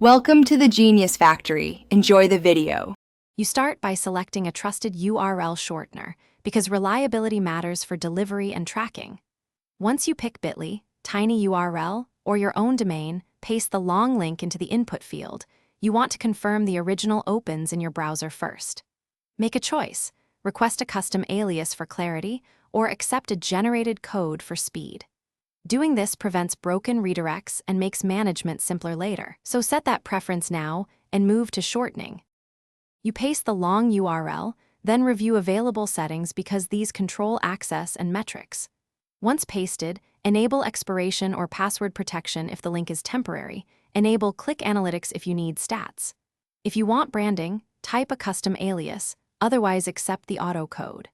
Welcome to the Genius Factory. Enjoy the video. You start by selecting a trusted URL shortener because reliability matters for delivery and tracking. Once you pick bit.ly, tinyURL, or your own domain, paste the long link into the input field. You want to confirm the original opens in your browser first. Make a choice: request a custom alias for clarity or accept a generated code for speed. Doing this prevents broken redirects and makes management simpler later, so set that preference now and move to shortening. You paste the long URL, then review available settings because these control access and metrics. Once pasted, enable expiration or password protection if the link is temporary. Enable click analytics if you need stats. If you want branding, type a custom alias, otherwise accept the auto code.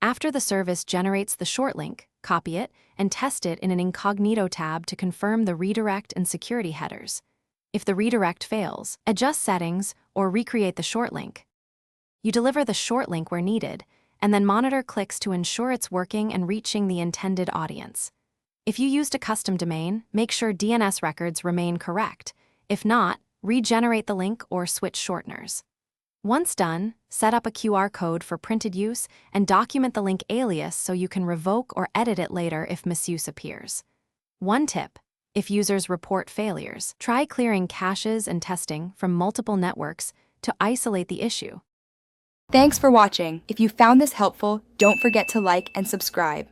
After the service generates the short link, copy it and test it in an incognito tab to confirm the redirect and security headers. If the redirect fails, adjust settings or recreate the short link. You deliver the short link where needed, and then monitor clicks to ensure it's working and reaching the intended audience. If you used a custom domain, make sure DNS records remain correct. If not, regenerate the link or switch shorteners. Once done, set up a QR code for printed use and document the link alias so you can revoke or edit it later if misuse appears. One tip: if users report failures, try clearing caches and testing from multiple networks to isolate the issue. Thanks for watching. If you found this helpful, don't forget to like and subscribe.